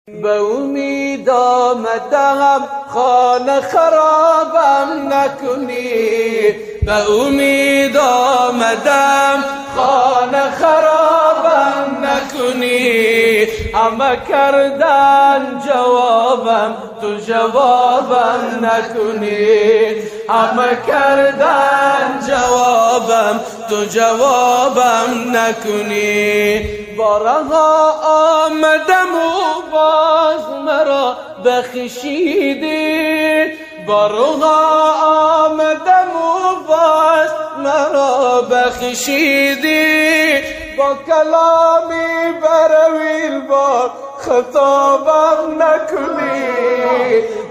به امید آمدم خانه خرابم نکنی، به امید آمدم خانه خرابم نکنی. همه کردن جوابم تو جوابم نکنی، همه کردن جوابم تو جوابم نکنی. بارها آمدم و باز مرا بخشیدی، بارها آمدم و باز مرا بخشیدی. با کلامی برویل بار خطابم نکنی،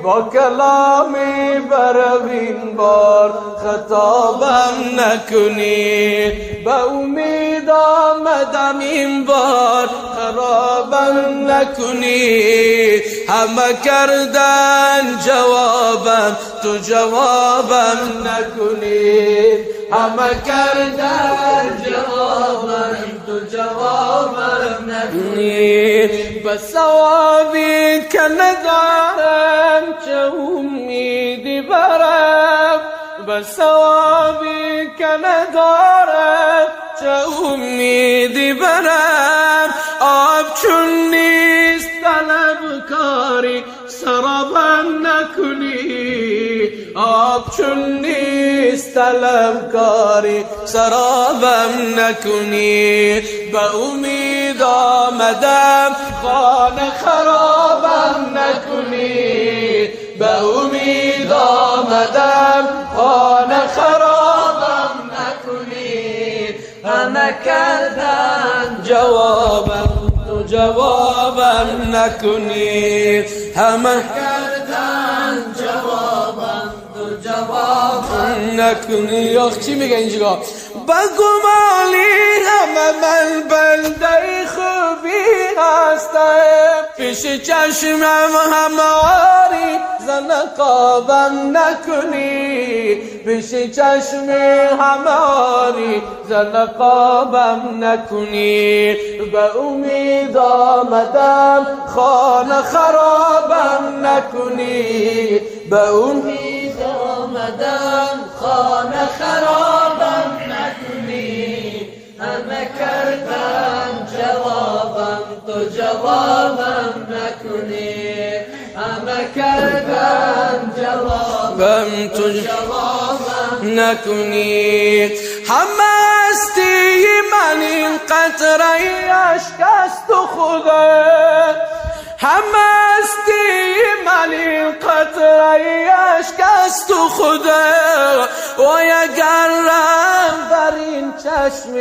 با کلامی برویل بار خطابم نکنی. به امید آمدم این بار خرابم نکنی، همه کردن جوابم تو جوابم نکنی، همه کردن جوابم تو جوابم نکنی. به ثوابی که ندارم چه امیدی برم، به ثوابی که ندارم چه امیدی برم. آب چون نیست طلبکاری سرابم نکنی، آب چون نیست طلبکاری سرابم نکنی. به امید آمدم خانه خرابم نکنی، به امید آمدم خانه خرابم نکنی. همه کردن جوابم تو جوابم نکنی، همه کردن جوابم تو جوابم نکنی. آخ چی میگه اینجا؟ بگو مالی همه من بنده خوبی هستم، پیش چشمم هماری زنقابم نکنی، پیش چشم هماری زنقابم نکنی. به امید آمدم خانه خرابم نکنی، به امید آمدم خانه خرابم نکنی. همه کردن جوابم تو جوابم نکنی، همه کردن جوابم تو جوابم نکنی. همه هستی من این قطره اشک است و خدا، همه هستی من این قطره اشک است و خدا. و اگر رحم بر این چشم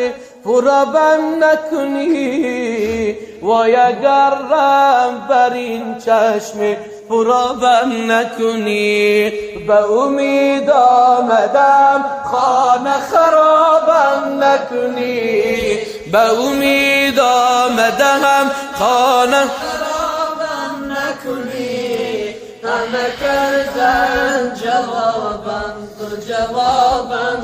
پرابم نکنی، و اگر رحم بر این چشم پرابم نکنی. به امید آمدم خانه خرابم نکنی، به امید آمدم خانه خرابم نکنی. همه کردن جوابم تو جوابم